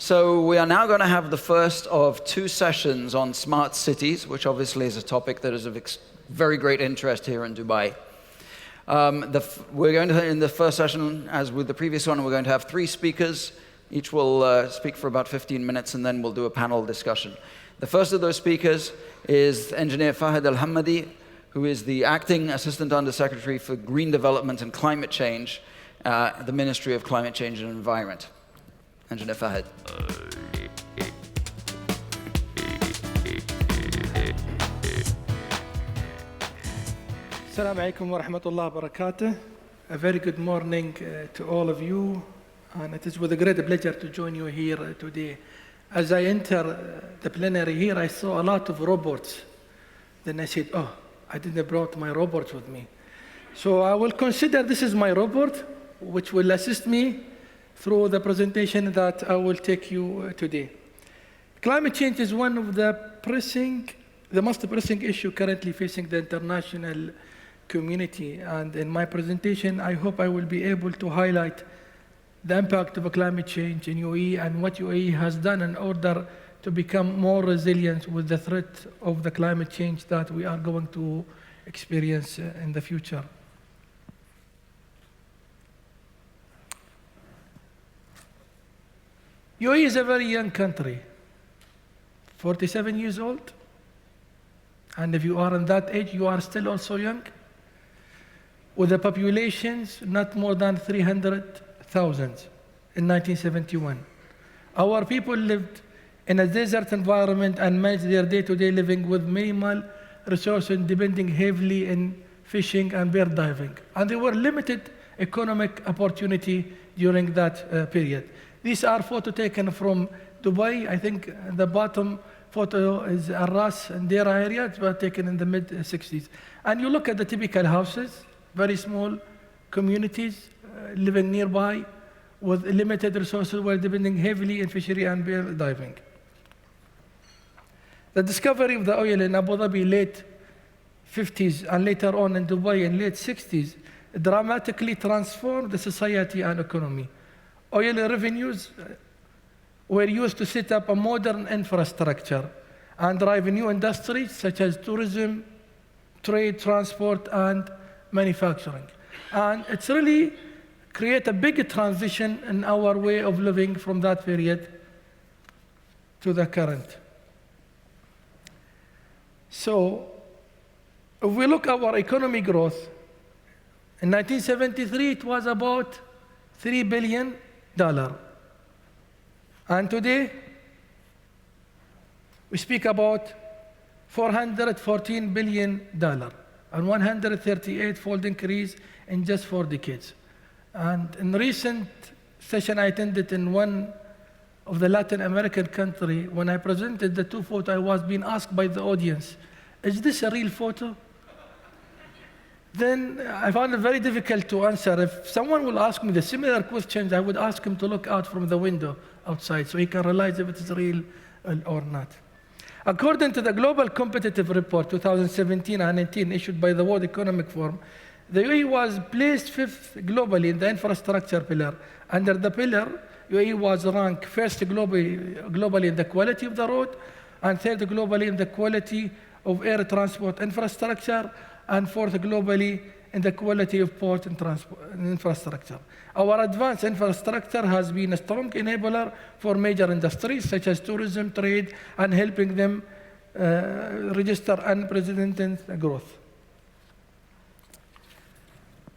So we are now going to have the first of two sessions on smart cities, which obviously is a topic that is of very great interest here in Dubai. We're going to, in the first session, as with the previous one, we're going to have three speakers. Each will speak for about 15 minutes, and then we'll do a panel discussion. The first of those speakers is Engineer Fahed Alhammadi, who is the Acting Assistant Undersecretary for Green Development and Climate Change, the Ministry of Climate Change and Environment. Engineer Fahed. Assalamu alaikum wa rahmatullahi wa barakatuh. A very good morning to all of you, and it is with a great pleasure to join you here today. As I enter the plenary here, I saw a lot of robots. Then I said, oh, I didn't brought my robot with me. So I will consider this is my robot, which will assist me through the presentation that I will take you today. Climate change is one of the most pressing issue currently facing the international community. And in my presentation, I hope I will be able to highlight the impact of climate change in UAE and what UAE has done in order to become more resilient with the threat of the climate change that we are going to experience in the future. UAE is a very young country, 47 years old. And if you are in that age, you are still also young. With the populations not more than 300,000 in 1971. Our people lived in a desert environment and managed their day-to-day living with minimal resources, depending heavily in fishing and bird diving. And there were limited economic opportunity during that period. These are photos taken from Dubai. I think the bottom photo is Arras and Dera area. It was taken in the mid-60s. And you look at the typical houses, very small communities living nearby with limited resources while depending heavily in fishery and bird diving. The discovery of the oil in Abu Dhabi late 50s and later on in Dubai in late 60s dramatically transformed the society and economy. Oil revenues were used to set up a modern infrastructure and drive new industries such as tourism, trade, transport, and manufacturing. And it's really create a big transition in our way of living from that period to the current. So, if we look at our economic growth, in 1973 it was about $3 billion. And today, we speak about $414 billion, and 138-fold increase in just 4 decades. And in recent session I attended in one of the Latin American country, when I presented the two photos, I was being asked by the audience, is this a real photo? Then I found it very difficult to answer. If someone will ask me the similar questions, I would ask him to look out from the window outside so he can realize if it is real or not. According to the Global Competitive Report 2017 and 18 issued by the World Economic Forum, the UAE was placed 5th globally in the infrastructure pillar. Under the pillar, UAE was ranked first globally in the quality of the road, and third globally in the quality of air transport infrastructure, and fourth globally in the quality of port and transport infrastructure. Our advanced infrastructure has been a strong enabler for major industries such as tourism, trade, and helping them register unprecedented growth.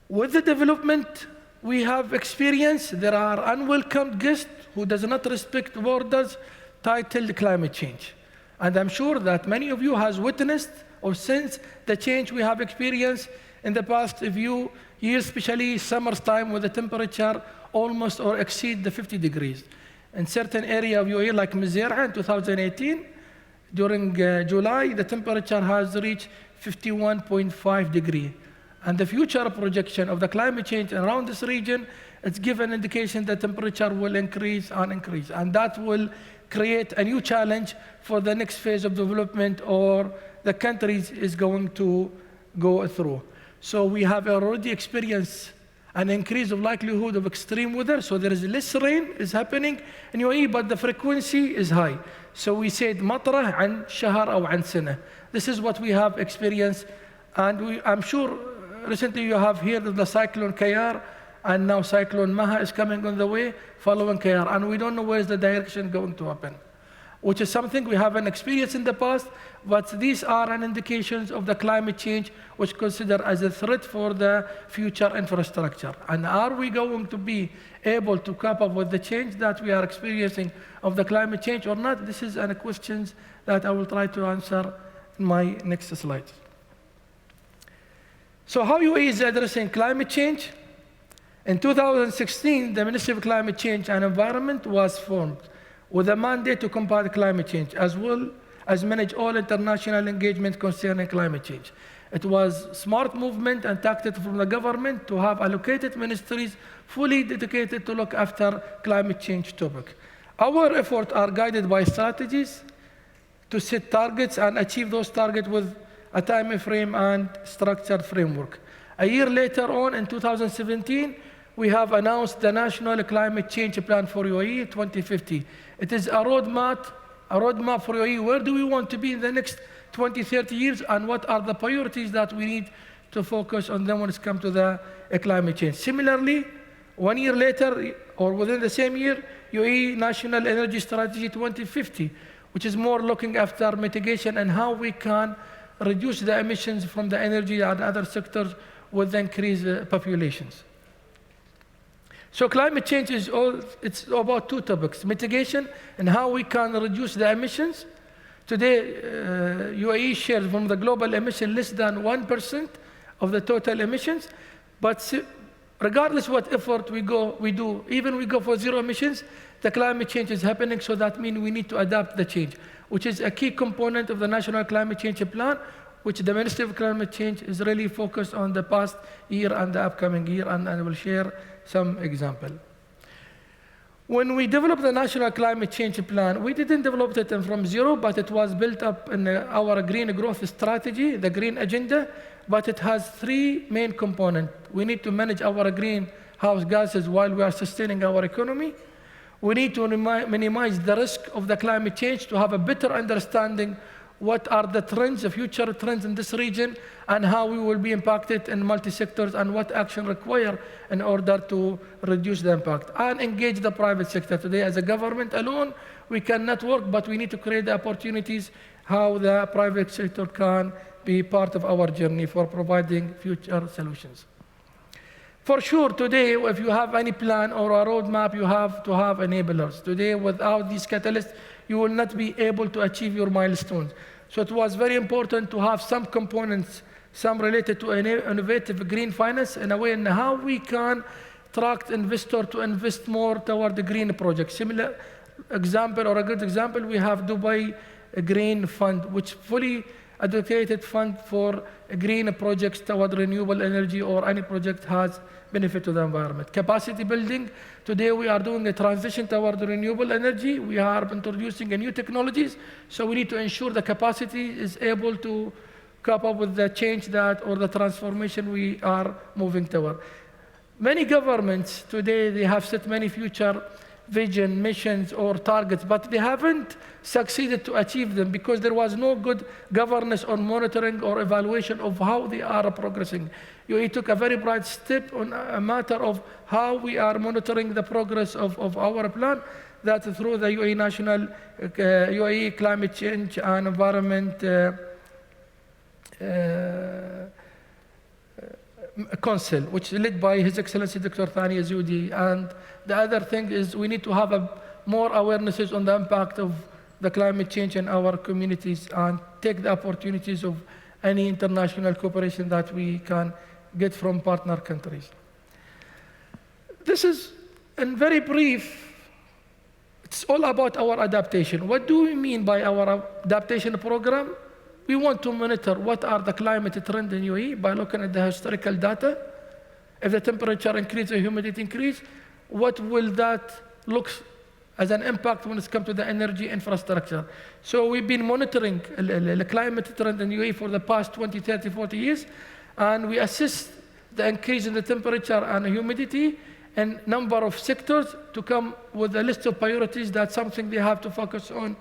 With the development we have experienced, there are unwelcome guests who does not respect borders titled climate change. And I'm sure that many of you has witnessed or sensed the change we have experienced in the past few years, especially summertime, where the temperature almost or exceed the 50 degrees. In certain area of UAE, like Mizera in 2018, during July, the temperature has reached 51.5 degrees. And the future projection of the climate change around this region, it's given indication that temperature will increase and increase. And that will create a new challenge for the next phase of development or the countries is going to go through. So we have already experienced an increase of likelihood of extreme weather. So there is less rain is happening in UAE, but the frequency is high. So we said مطرة عن شهر أو عن سنة. This is what we have experienced, and I'm sure recently you have heard of the cyclone Kayar, and now cyclone Maha is coming on the way following Kayar, and we don't know where is the direction going to happen, which is something we haven't experienced in the past, but these are an indications of the climate change which considered as a threat for the future infrastructure. And are we going to be able to cope up with the change that we are experiencing of the climate change or not? This is a question that I will try to answer in my next slide. So how UAE is addressing climate change? In 2016, the Ministry of Climate Change and Environment was formed with a mandate to combat climate change, as well as manage all international engagement concerning climate change. It was smart movement and tactic from the government to have allocated ministries fully dedicated to look after climate change topic. Our efforts are guided by strategies to set targets and achieve those targets with a time frame and structured framework. A year later on, in 2017, we have announced the National Climate Change Plan for UAE 2050. It is a roadmap for UAE. Where do we want to be in the next 20, 30 years, and what are the priorities that we need to focus on them when it comes to the climate change? Similarly, 1 year later, or within the same year, UAE National Energy Strategy 2050, which is more looking after mitigation and how we can reduce the emissions from the energy and other sectors with the increased populations. So climate change is it's about two topics: mitigation and how we can reduce the emissions. Today, UAE shares from the global emission less than 1% of the total emissions, but regardless what effort we do, even we go for zero emissions, the climate change is happening, so that means we need to adapt the change, which is a key component of the National Climate Change Plan, which the Ministry of Climate Change is really focused on the past year and the upcoming year, and I will share some example. When we developed the National Climate Change Plan, we didn't develop it from zero, but it was built up in our green growth strategy, the green agenda, but it has three main components. We need to manage our greenhouse gases while we are sustaining our economy. We need to minimize the risk of the climate change to have a better understanding what are the trends, the future trends in this region, and how we will be impacted in multi-sectors, and what action required in order to reduce the impact. And engage the private sector. Today, as a government alone, we cannot work, but we need to create the opportunities how the private sector can be part of our journey for providing future solutions. For sure, today, if you have any plan or a roadmap, you have to have enablers. Today, without these catalysts, you will not be able to achieve your milestones. So it was very important to have some components, some related to innovative green finance, in a way in how we can attract investors to invest more toward the green projects. Similar example, or a good example, we have Dubai Green Fund, which fully allocated fund for green projects toward renewable energy, or any project has benefit to the environment. Capacity building. Today we are doing a transition toward renewable energy. We are introducing new technologies, so we need to ensure the capacity is able to cope up with the change or the transformation we are moving toward. Many governments today, they have set many future vision, missions, or targets, but they haven't succeeded to achieve them because there was no good governance or monitoring or evaluation of how they are progressing. UAE took a very bright step on a matter of how we are monitoring the progress of our plan, that through the UAE National UAE Climate Change and Environment Council, which is led by His Excellency Dr. Thani Azoudi. And the other thing is we need to have more awarenesses on the impact of the climate change in our communities, and take the opportunities of any international cooperation that we can get from partner countries. This is, in very brief, it's all about our adaptation. What do we mean by our adaptation program? We want to monitor what are the climate trends in UAE by looking at the historical data. If the temperature increases or humidity increase, what will that look as an impact when it comes to the energy infrastructure? So we've been monitoring the climate trend in UAE for the past 20, 30, 40 years, and we assess the increase in the temperature and humidity in number of sectors to come with a list of priorities. That's something they have to focus on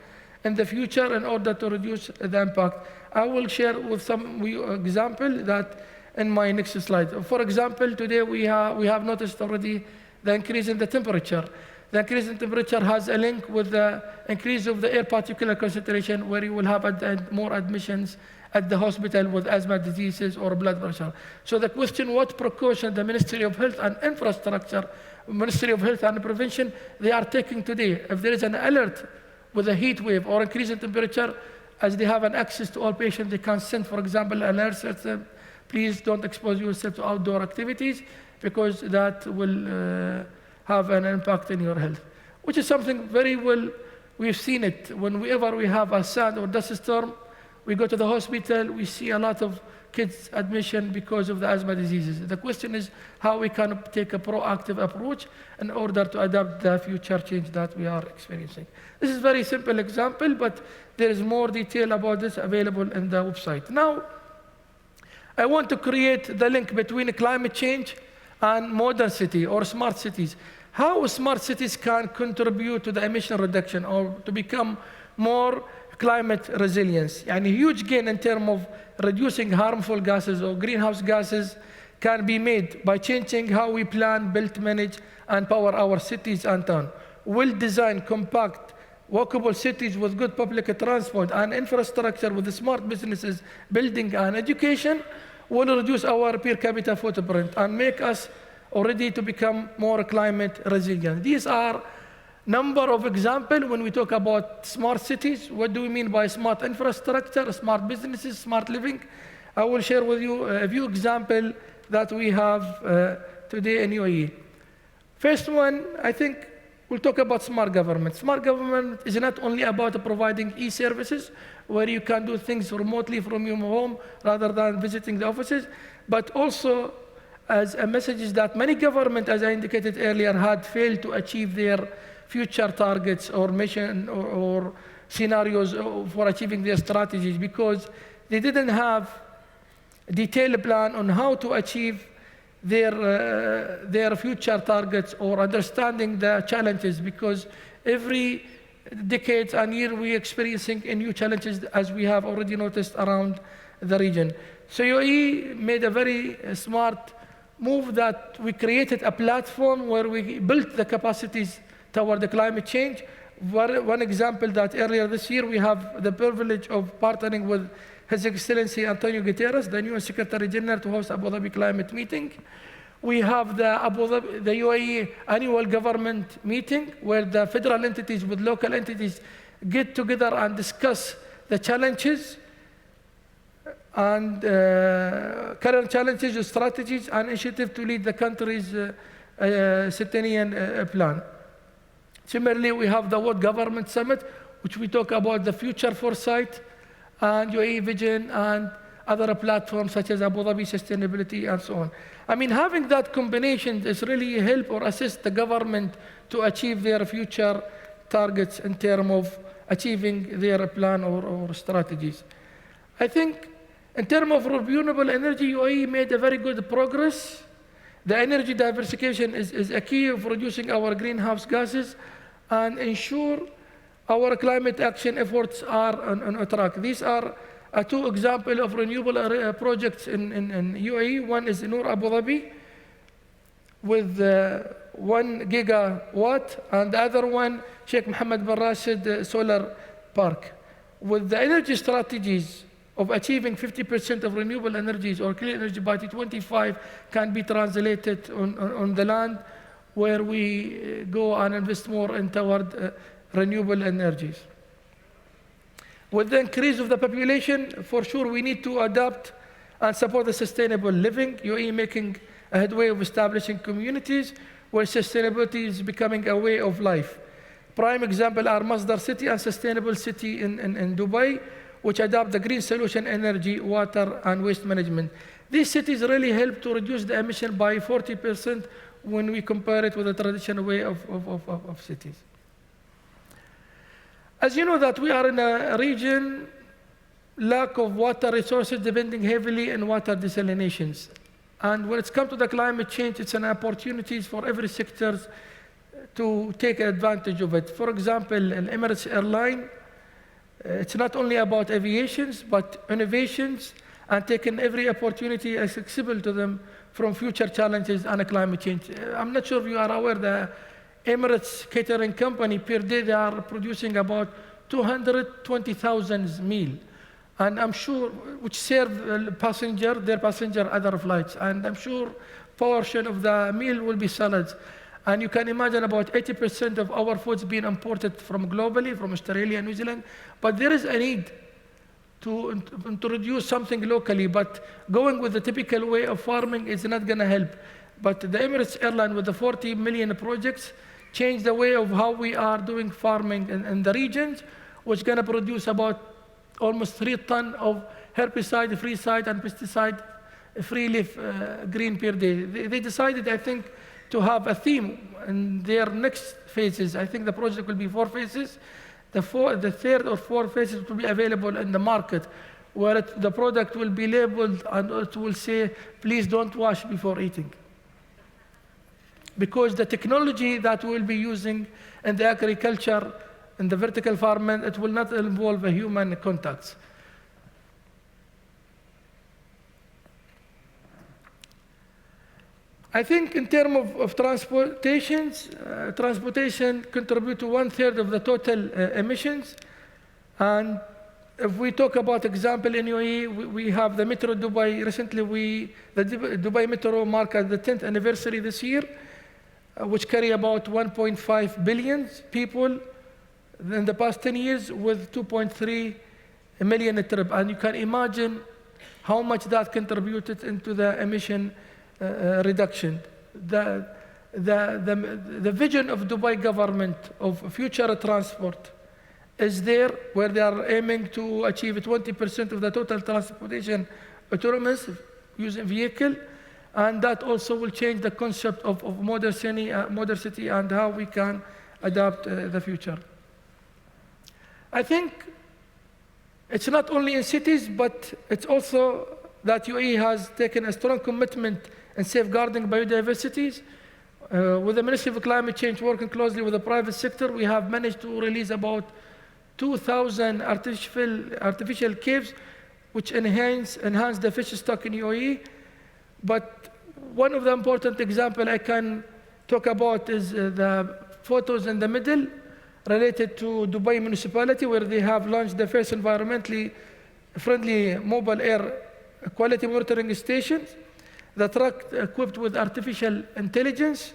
in the future in order to reduce the impact. I will share with some example that in my next slide. For example, today we have noticed already the increase in the temperature. The increase in temperature has a link with the increase of the air particulate concentration, where you will have more admissions at the hospital with asthma diseases or blood pressure. So the question, what precaution the Ministry of Health and Infrastructure, Ministry of Health and Prevention, they are taking today? If there is an alert with a heat wave or increase in temperature, as they have an access to all patients, they can send, for example, an alert system. Please don't expose yourself to outdoor activities, because that will have an impact in your health, which is something very well, we've seen it. Whenever we have a sand or dust storm, we go to the hospital, we see a lot of kids admission because of the asthma diseases. The question is how we can take a proactive approach in order to adapt the future change that we are experiencing. This is a very simple example, but there is more detail about this available in the website. Now, I want to create the link between climate change and modern city or smart cities. How smart cities can contribute to the emission reduction or to become more climate resilience. And a huge gain in terms of reducing harmful gases or greenhouse gases can be made by changing how we plan, build, manage, and power our cities and towns. Well-designed, compact, walkable cities with good public transport and infrastructure with smart businesses, building, and education will reduce our per capita footprint and make us already to become more climate resilient. These are number of examples when we talk about smart cities. What do we mean by smart infrastructure, smart businesses, smart living? I will share with you a few examples that we have today in UAE. First one, I think we'll talk about smart government. Smart government is not only about providing e-services, where you can do things remotely from your home rather than visiting the offices, but also as a message is that many governments, as I indicated earlier, had failed to achieve their future targets or mission or scenarios for achieving their strategies because they didn't have a detailed plan on how to achieve their future targets or understanding the challenges, because every decade and year we're experiencing new challenges, as we have already noticed around the region. So UAE made a very smart move that we created a platform where we built the capacities toward the climate change. One example that earlier this year we have the privilege of partnering with His Excellency Antonio Guterres, the new Secretary General, to host Abu Dhabi climate meeting. We have the UAE annual government meeting where the federal entities with local entities get together and discuss the challenges and current challenges, strategies, and initiatives to lead the country's centennial plan. Similarly, we have the World Government Summit, which we talk about the future foresight and UAE vision and other platforms such as Abu Dhabi sustainability and so on. I mean, having that combination is really help or assist the government to achieve their future targets in terms of achieving their plan or strategies. I think in terms of renewable energy, UAE made a very good progress. The energy diversification is a key of reducing our greenhouse gases and ensure our climate action efforts are on track. These are two examples of renewable projects in UAE. One is Noor Abu Dhabi with 1 gigawatt, and the other one, Sheikh Mohammed bin Rashid Solar Park. With the energy strategies of achieving 50% of renewable energies or clean energy by 2025 can be translated on the land where we go and invest more in toward renewable energies. With the increase of the population, for sure we need to adapt and support the sustainable living. UAE making a headway of establishing communities where sustainability is becoming a way of life. Prime example are Masdar City and Sustainable City in Dubai, which adopt the green solution, energy, water, and waste management. These cities really help to reduce the emission by 40% when we compare it with the traditional way of cities. As you know that we are in a region, lack of water resources depending heavily on water desalinations. And when it's come to the climate change, it's an opportunity for every sector to take advantage of it. For example, an Emirates airline, it's not only about aviations, but innovations and taking every opportunity accessible to them from future challenges and climate change. I'm not sure if you are aware that Emirates catering company per day, they are producing about 220,000 meals. And I'm sure, which serve their passenger other flights. And I'm sure portion of the meal will be salads. And you can imagine about 80% of our foods being imported from globally, from Australia and New Zealand. But there is a need to introduce something locally. But going with the typical way of farming is not going to help. But the Emirates airline with the 40 million projects changed the way of how we are doing farming in the regions, which is going to produce about almost 3 tons of herbicide-free site and pesticide-free leaf green per day. They decided, I think, to have a theme in their next phases. I think the project will be 4 phases. The third or fourth phases will be available in the market, where the product will be labeled and it will say, please don't wash before eating. Because the technology that we'll be using in the agriculture, in the vertical farming, it will not involve a human contacts. I think in terms of transportation contribute to 1/3 of the total emissions. And if we talk about example in UAE, we have the Metro Dubai. Recently, the Dubai Metro marked the 10th anniversary this year, which carry about 1.5 billion people in the past 10 years with 2.3 million trips. And you can imagine how much that contributed into the emission reduction. The vision of Dubai government of future transport is there, where they are aiming to achieve 20% of the total transportation autonomous using vehicle. And that also will change the concept of modern city and how we can adapt the future. I think it's not only in cities, but it's also that UAE has taken a strong commitment in safeguarding biodiversity. With the Ministry of Climate Change working closely with the private sector, we have managed to release about 2,000 artificial caves, which enhance the fish stock in UAE. But one of the important examples I can talk about is the photos in the middle related to Dubai municipality, where they have launched the first environmentally friendly mobile air quality monitoring stations. The truck equipped with artificial intelligence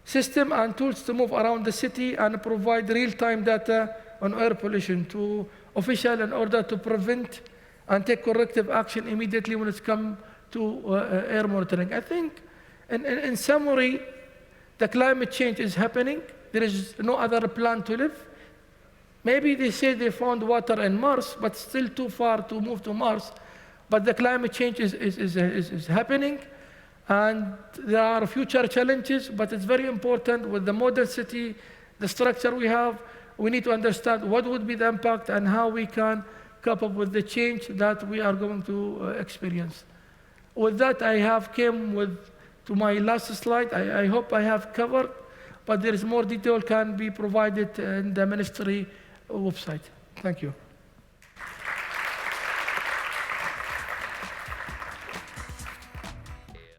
system and tools to move around the city and provide real-time data on air pollution to officials in order to prevent and take corrective action immediately when it's come to air monitoring. I think, in summary, the climate change is happening. There is no other plan to live. Maybe they say they found water in Mars, but still too far to move to Mars. But the climate change is happening, and there are future challenges, but it's very important with the modern city, the structure we have, we need to understand what would be the impact and how we can cope up with the change that we are going to experience. With that, I have came to my last slide. I hope I have covered, but there is more detail can be provided in the ministry website. Thank you.